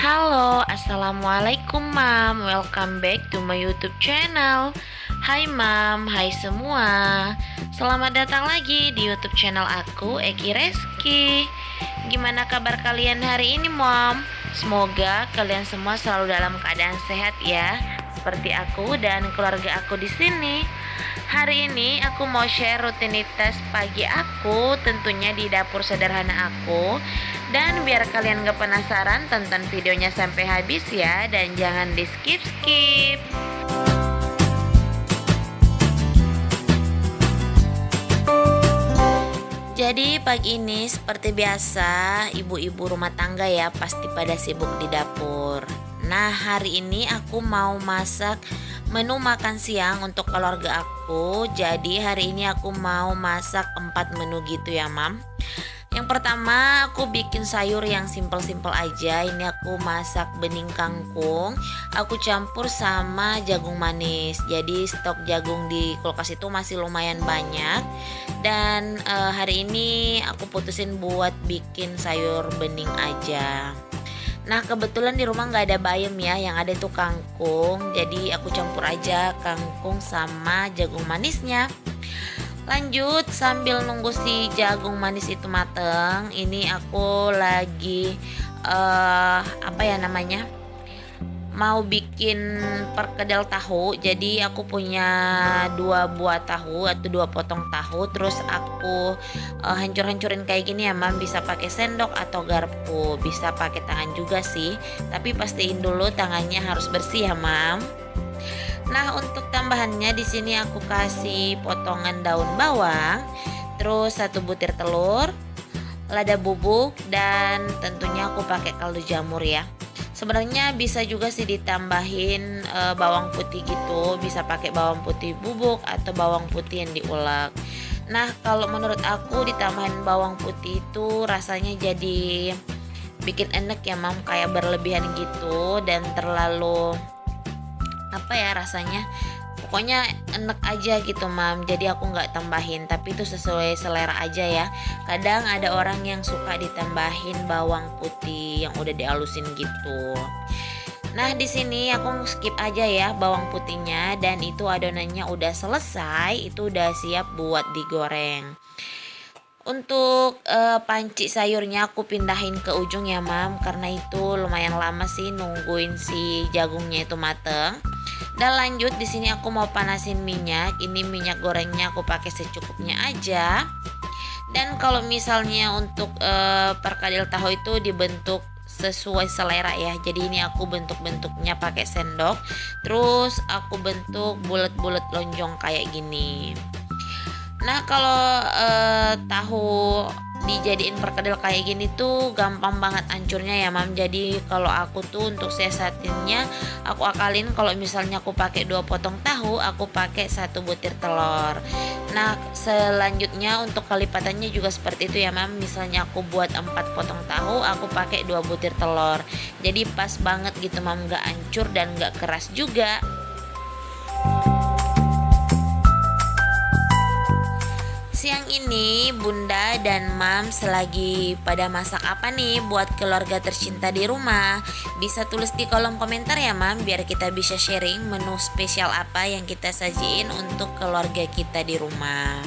Halo, assalamualaikum Mam. Welcome back to my YouTube channel. Hai Mam, hai semua. Selamat datang lagi di YouTube channel aku, Eki Reski. Gimana kabar kalian hari ini, Mom? Semoga kalian semua selalu dalam keadaan sehat ya, seperti aku dan keluarga aku di sini. Hari ini aku mau share rutinitas pagi aku, tentunya di dapur sederhana aku. Dan biar kalian gak penasaran, tonton videonya sampai habis ya, dan jangan di skip-skip. Jadi pagi ini seperti biasa, ibu-ibu rumah tangga ya pasti pada sibuk di dapur. Nah, hari ini aku mau masak menu makan siang untuk keluarga aku. Jadi hari ini aku mau masak 4 menu gitu ya, Mam. Yang pertama aku bikin sayur yang simpel-simpel aja. Ini aku masak bening kangkung, aku campur sama jagung manis. Jadi stok jagung di kulkas itu masih lumayan banyak. Dan hari ini aku putusin buat bikin sayur bening aja. Nah, kebetulan di rumah nggak ada bayam ya, yang ada itu kangkung. Jadi aku campur aja kangkung sama jagung manisnya. Lanjut, sambil nunggu si jagung manis itu mateng, ini aku lagi mau bikin perkedel tahu. Jadi aku punya 2 buah tahu atau 2 potong tahu, terus aku hancur-hancurin kayak gini ya, Mam. Bisa pakai sendok atau garpu, bisa pakai tangan juga sih, tapi pastiin dulu tangannya harus bersih ya, Mam. Nah, untuk tambahannya di sini aku kasih potongan daun bawang, terus 1 butir telur, lada bubuk, dan tentunya aku pakai kaldu jamur ya. Sebenarnya bisa juga sih ditambahin bawang putih gitu, bisa pakai bawang putih bubuk atau bawang putih yang diulek. Nah, kalau menurut aku ditambahin bawang putih itu rasanya jadi bikin enak ya, Mam, kayak berlebihan gitu dan terlalu rasanya pokoknya enak aja gitu, Mam. Jadi aku nggak tambahin, tapi itu sesuai selera aja ya. Kadang ada orang yang suka ditambahin bawang putih yang udah dihalusin gitu. Nah, di sini aku skip aja ya bawang putihnya, dan itu adonannya udah selesai, itu udah siap buat digoreng. Untuk panci sayurnya aku pindahin ke ujung ya, Mam, karena itu lumayan lama sih nungguin si jagungnya itu mateng. Dan lanjut, di sini aku mau panasin minyak. Ini minyak gorengnya aku pakai secukupnya aja. Dan kalau misalnya untuk perkedel tahu itu dibentuk sesuai selera ya. Jadi ini aku bentuk-bentuknya pakai sendok. Terus aku bentuk bulat-bulat lonjong kayak gini. Nah, kalau tahu dijadiin perkedel kayak gini tuh gampang banget hancurnya ya, Mam. Jadi kalau aku tuh untuk siasatinnya, aku akalin kalau misalnya aku pakai 2 potong tahu, aku pakai 1 butir telur. Nah, selanjutnya untuk kelipatannya juga seperti itu ya, Mam. Misalnya aku buat 4 potong tahu, aku pakai 2 butir telur. Jadi pas banget gitu, Mam, gak hancur dan gak keras juga. Siang ini Bunda dan Mam selagi pada masak apa nih buat keluarga tercinta di rumah? Bisa tulis di kolom komentar ya, Mam, biar kita bisa sharing menu spesial apa yang kita sajiin untuk keluarga kita di rumah.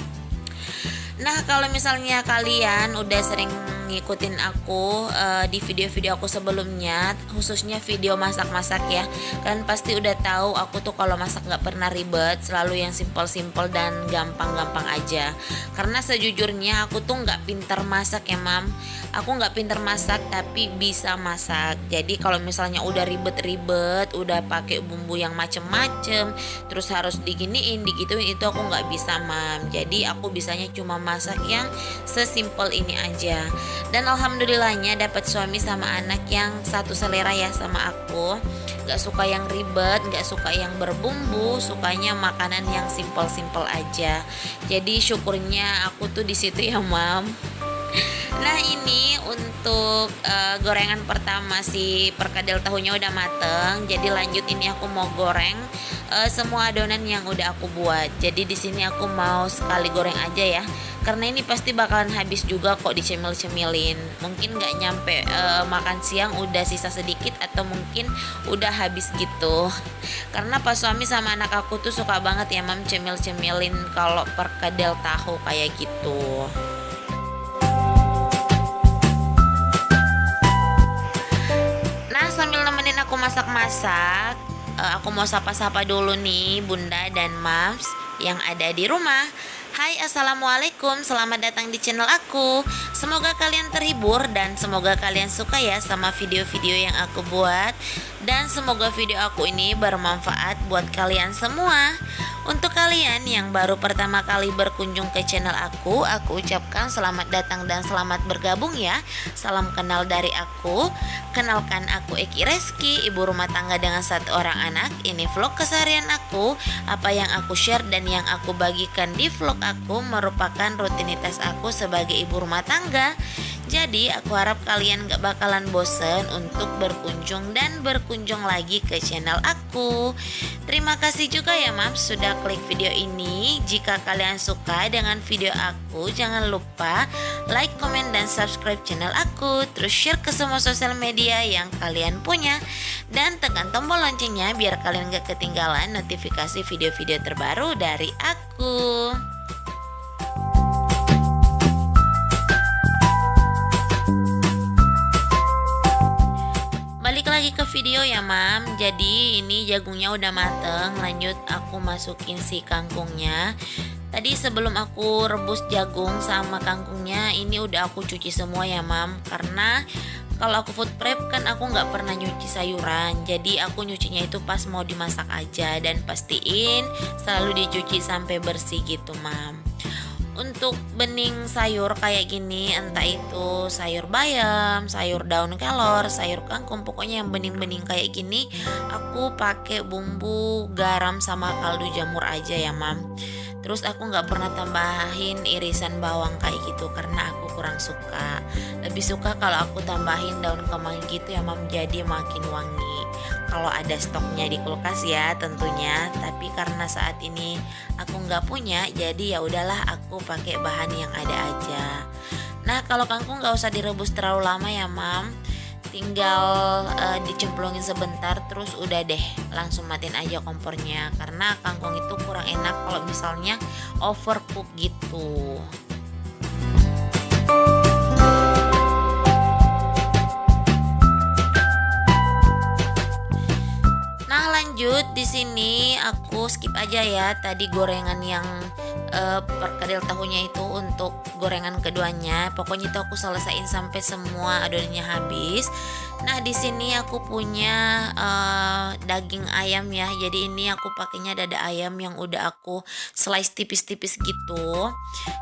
Nah, kalau misalnya kalian udah sering ngikutin aku di video-video aku sebelumnya, khususnya video masak-masak ya, kalian pasti udah tahu aku tuh kalau masak gak pernah ribet, selalu yang simpel-simpel dan gampang-gampang aja. Karena sejujurnya aku tuh gak pintar masak ya, Mam. Aku gak pintar masak tapi bisa masak. Jadi kalau misalnya udah ribet-ribet, udah pakai bumbu yang macem-macem, terus harus diginiin, digituin, itu aku gak bisa, Mam. Jadi aku bisanya cuma masak yang sesimpel ini aja. Dan alhamdulillahnya dapat suami sama anak yang satu selera ya sama aku. Gak suka yang ribet, gak suka yang berbumbu, sukanya makanan yang simpel-simpel aja. Jadi syukurnya aku tuh di situ ya, Mam. Nah ini untuk gorengan pertama si perkedel tahunya udah mateng. Jadi lanjut ini aku mau goreng semua adonan yang udah aku buat. Jadi di sini aku mau sekali goreng aja ya. Karena ini pasti bakalan habis juga kok dicemil-cemilin. Mungkin nggak nyampe makan siang udah sisa sedikit atau mungkin udah habis gitu. Karena pas suami sama anak aku tuh suka banget ya mam cemil-cemilin kalau perkedel tahu kayak gitu. Nah, sambil nemenin aku masak-masak, aku mau sapa-sapa dulu nih Bunda dan Mams yang ada di rumah. Hai, assalamualaikum, selamat datang di channel aku. Semoga kalian terhibur dan semoga kalian suka ya sama video-video yang aku buat. Dan semoga video aku ini bermanfaat buat kalian semua. Untuk kalian yang baru pertama kali berkunjung ke channel aku ucapkan selamat datang dan selamat bergabung ya. Salam kenal dari aku. Kenalkan aku Eki Reski, ibu rumah tangga dengan 1 orang anak. Ini vlog keseharian aku. Apa yang aku share dan yang aku bagikan di vlog aku merupakan rutinitas aku sebagai ibu rumah tangga. Jadi aku harap kalian gak bakalan bosen untuk berkunjung dan berkunjung lagi ke channel aku. Terima kasih juga ya Mams sudah klik video ini. Jika kalian suka dengan video aku, jangan lupa like, komen, dan subscribe channel aku. Terus share ke semua sosial media yang kalian punya. Dan tekan tombol loncengnya biar kalian gak ketinggalan notifikasi video-video terbaru dari aku. Balik lagi ke video ya mam. Jadi ini jagungnya udah mateng. Lanjut aku masukin si kangkungnya. Tadi sebelum aku rebus jagung sama kangkungnya, ini udah aku cuci semua ya mam. Karena kalau aku food prep kan aku nggak pernah nyuci sayuran. Jadi aku nyucinya itu pas mau dimasak aja. Dan pastiin selalu dicuci sampai bersih gitu mam. Untuk bening sayur kayak gini, entah itu sayur bayam, sayur daun kelor, sayur kangkung, pokoknya yang bening-bening kayak gini aku pakai bumbu garam sama kaldu jamur aja ya mam. Terus aku nggak pernah tambahin irisan bawang kayak gitu karena aku kurang suka. Lebih suka kalau aku tambahin daun kemangi gitu ya mam, jadi makin wangi. Kalau ada stoknya di kulkas ya tentunya, tapi karena saat ini aku nggak punya, jadi ya udahlah aku pakai bahan yang ada aja. Nah kalau kangkung nggak usah direbus terlalu lama ya mam, tinggal dicemplungin sebentar terus udah deh langsung matiin aja kompornya, karena kangkung itu kurang enak kalau misalnya overcook gitu. Lanjut di sini aku skip aja ya tadi gorengan yang perkedel tahunya itu untuk gorengan keduanya. Pokoknya itu aku selesain sampai semua adonannya habis. Nah di sini aku punya daging ayam ya. Jadi ini aku pakainya dada ayam yang udah aku slice tipis-tipis gitu.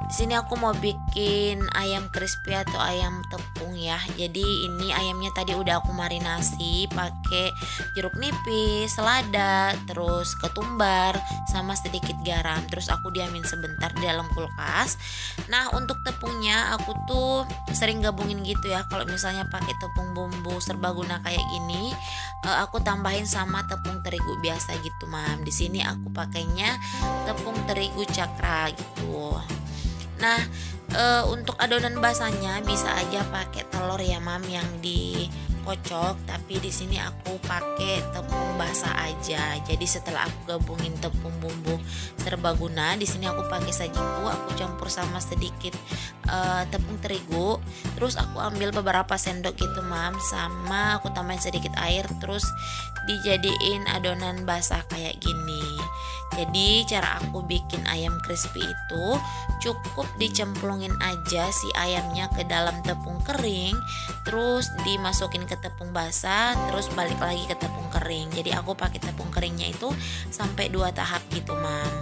Di sini aku mau bikin ayam crispy atau ayam tepung ya. Jadi ini ayamnya tadi udah aku marinasi pakai jeruk nipis, selada, terus ketumbar sama sedikit garam. Terus aku diamin sebentar di dalam kulkas. Nah untuk tepungnya aku tuh sering gabungin gitu ya. Kalau misalnya pakai tepung bumbu serbaguna kayak gini, aku tambahin sama tepung terigu biasa gitu mam. Di sini aku pakainya tepung terigu cakra gitu. Nah untuk adonan basahnya bisa aja pakai telur ya mam yang dikocok, tapi di sini aku pakai tepung basah aja. Jadi setelah aku gabungin tepung bumbu serbaguna, di sini aku pakai sajiku, aku campur sama sedikit tepung terigu, terus aku ambil beberapa sendok gitu mam, sama aku tambahin sedikit air, terus dijadiin adonan basah kayak gini. Jadi cara aku bikin ayam crispy itu cukup dicemplungin aja si ayamnya ke dalam tepung kering, terus dimasukin ke tepung basah, terus balik lagi ke tepung kering. Jadi aku pakai tepung keringnya itu sampai 2 tahap gitu mam.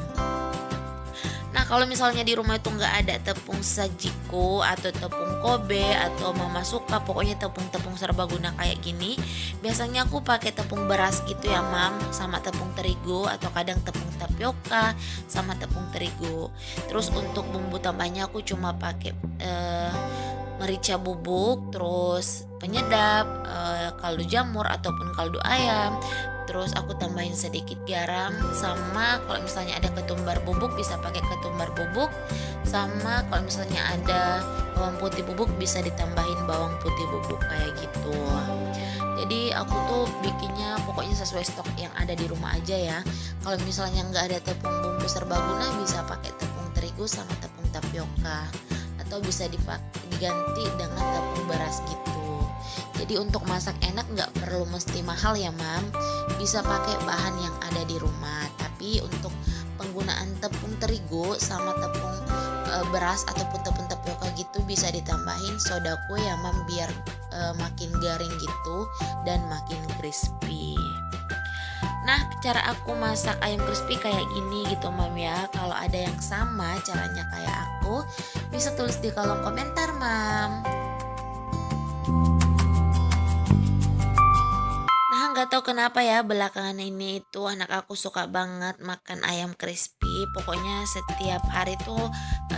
Nah kalau misalnya di rumah itu nggak ada tepung sajiku atau tepung kobe atau mama suka, pokoknya tepung-tepung serbaguna kayak gini, biasanya aku pakai tepung beras gitu ya mam, sama tepung terigu atau kadang tepung tapioka sama tepung terigu. Terus untuk bumbu tambahnya aku cuma pakai merica bubuk, terus penyedap, kaldu jamur ataupun kaldu ayam. Terus aku tambahin sedikit garam, sama kalau misalnya ada ketumbar bubuk bisa pakai ketumbar bubuk, sama kalau misalnya ada bawang putih bubuk bisa ditambahin bawang putih bubuk kayak gitu. Jadi aku tuh bikinnya pokoknya sesuai stok yang ada di rumah aja ya. Kalau misalnya nggak ada tepung bumbu serbaguna bisa pakai tepung terigu sama tepung tapioka, atau bisa diganti dengan tepung beras gitu. Jadi untuk masak enak nggak perlu mesti mahal ya mam, bisa pakai bahan yang ada di rumah. Tapi untuk penggunaan tepung terigu sama tepung beras ataupun tepung tapioka gitu bisa ditambahin soda kue ya mam, biar makin garing gitu dan makin crispy. Nah, cara aku masak ayam crispy kayak gini gitu mam ya. Kalau ada yang sama caranya kayak aku, bisa tulis di kolom komentar mam. Nah, nggak tahu kenapa ya belakangan ini itu anak aku suka banget makan ayam crispy. Pokoknya setiap hari tuh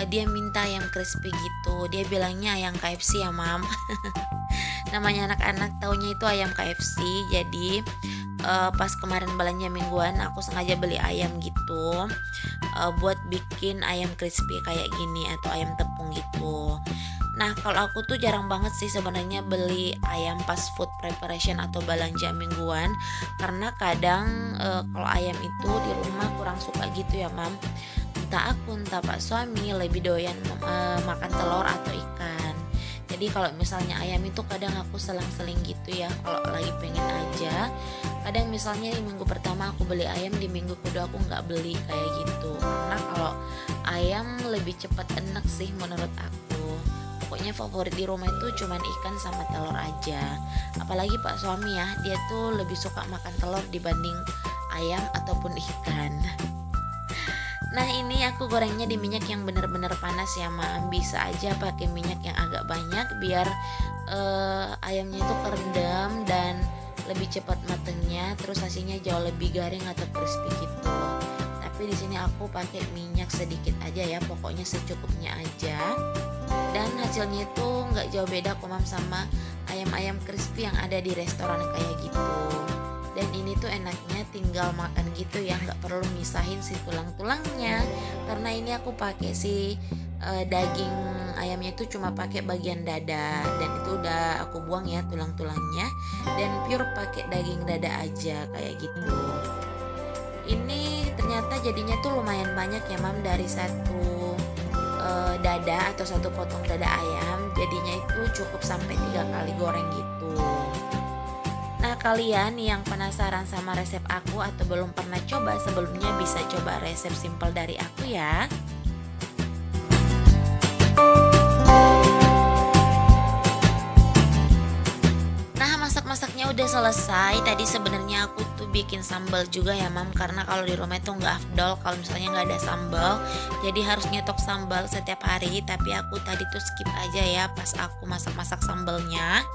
dia minta ayam crispy gitu. Dia bilangnya ayam KFC ya mam. Namanya anak-anak taunya itu ayam KFC. Jadi pas kemarin belanja mingguan aku sengaja beli ayam gitu, buat bikin ayam crispy kayak gini atau ayam tepung gitu. Nah, kalau aku tuh jarang banget sih sebenarnya beli ayam pas food preparation atau belanja mingguan, karena kadang kalau ayam itu di rumah kurang suka gitu ya mam. Entah aku entah pak suami lebih doyan makan telur atau ikan. Jadi kalau misalnya ayam itu kadang aku selang-seling gitu ya, kalau lagi pengen aja. Kadang misalnya di minggu pertama aku beli ayam, di minggu kedua aku nggak beli kayak gitu. Karena kalau ayam lebih cepat enak sih menurut aku. Pokoknya favorit di rumah itu cuman ikan sama telur aja. Apalagi pak suami ya, dia tuh lebih suka makan telur dibanding ayam ataupun ikan. Nah, ini aku gorengnya di minyak yang bener-bener panas ya mam. Bisa aja pakai minyak yang agak banyak biar ayamnya itu kerendam dan lebih cepat matengnya, terus hasilnya jauh lebih garing atau crispy gitu. Tapi di sini aku pakai minyak sedikit aja ya, pokoknya secukupnya aja. Dan hasilnya itu nggak jauh beda kok mam sama ayam-ayam crispy yang ada di restoran kayak gitu. Dan ini tuh enaknya tinggal makan gitu ya, nggak perlu misahin si tulang-tulangnya. Karena ini aku pakai si daging ayamnya itu cuma pakai bagian dada, dan itu udah aku buang ya tulang-tulangnya, dan pure pakai daging dada aja kayak gitu. Ini ternyata jadinya tuh lumayan banyak ya mam, dari satu dada atau satu potong dada ayam jadinya itu cukup sampai 3 kali goreng gitu. Nah, kalian yang penasaran sama resep aku atau belum pernah coba sebelumnya bisa coba resep simple dari aku ya. Nah, masak-masaknya udah selesai. Tadi sebenarnya aku tuh bikin sambal juga ya mam, karena kalau di rumah itu nggak afdol kalau misalnya nggak ada sambal. Jadi harus nyetok sambal setiap hari. Tapi aku tadi tuh skip aja ya pas aku masak-masak sambalnya.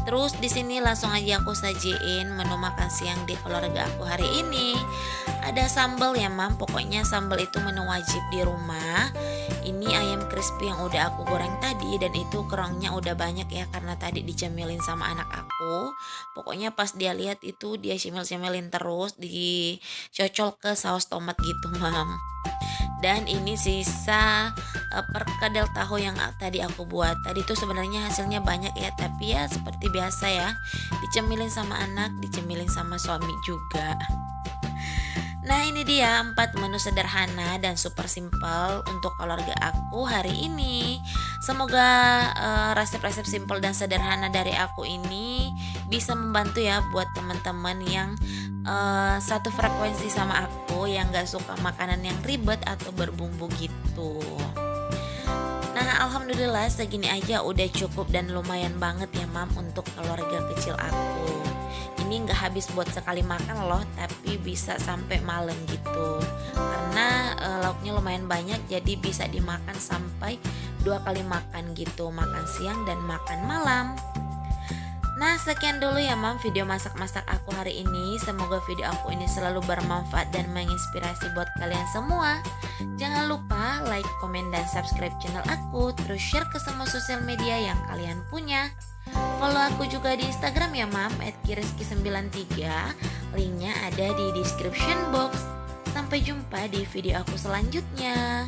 Terus di sini langsung aja aku sajiin menu makan siang di keluarga aku hari ini. Ada sambal ya mam, pokoknya sambal itu menu wajib di rumah. Ini ayam crispy yang udah aku goreng tadi, dan itu kerangnya udah banyak ya karena tadi dicemilin sama anak aku. Pokoknya pas dia lihat itu dia cemil-cemilin terus, dicocol ke saus tomat gitu mam. Dan ini sisa perkedel tahu yang tadi aku buat. Tadi tuh sebenarnya hasilnya banyak ya, tapi ya seperti biasa ya, dicemilin sama anak, dicemilin sama suami juga. Nah, ini dia 4 menu sederhana dan super simple untuk keluarga aku hari ini. Semoga resep-resep simple dan sederhana dari aku ini bisa membantu ya buat teman-teman yang satu frekuensi sama aku, yang gak suka makanan yang ribet atau berbumbu gitu. Nah, alhamdulillah segini aja udah cukup dan lumayan banget ya mam untuk keluarga kecil aku. Ini gak habis buat sekali makan loh, tapi bisa sampai malam gitu. Karena lauknya lumayan banyak, jadi bisa dimakan sampai 2 kali makan gitu, makan siang dan makan malam. Nah, sekian dulu ya mam video masak-masak aku hari ini. Semoga video aku ini selalu bermanfaat dan menginspirasi buat kalian semua. Jangan lupa like, komen, dan subscribe channel aku. Terus share ke semua sosial media yang kalian punya. Follow aku juga di Instagram ya mam @kiriski93. Linknya ada di description box. Sampai jumpa di video aku selanjutnya.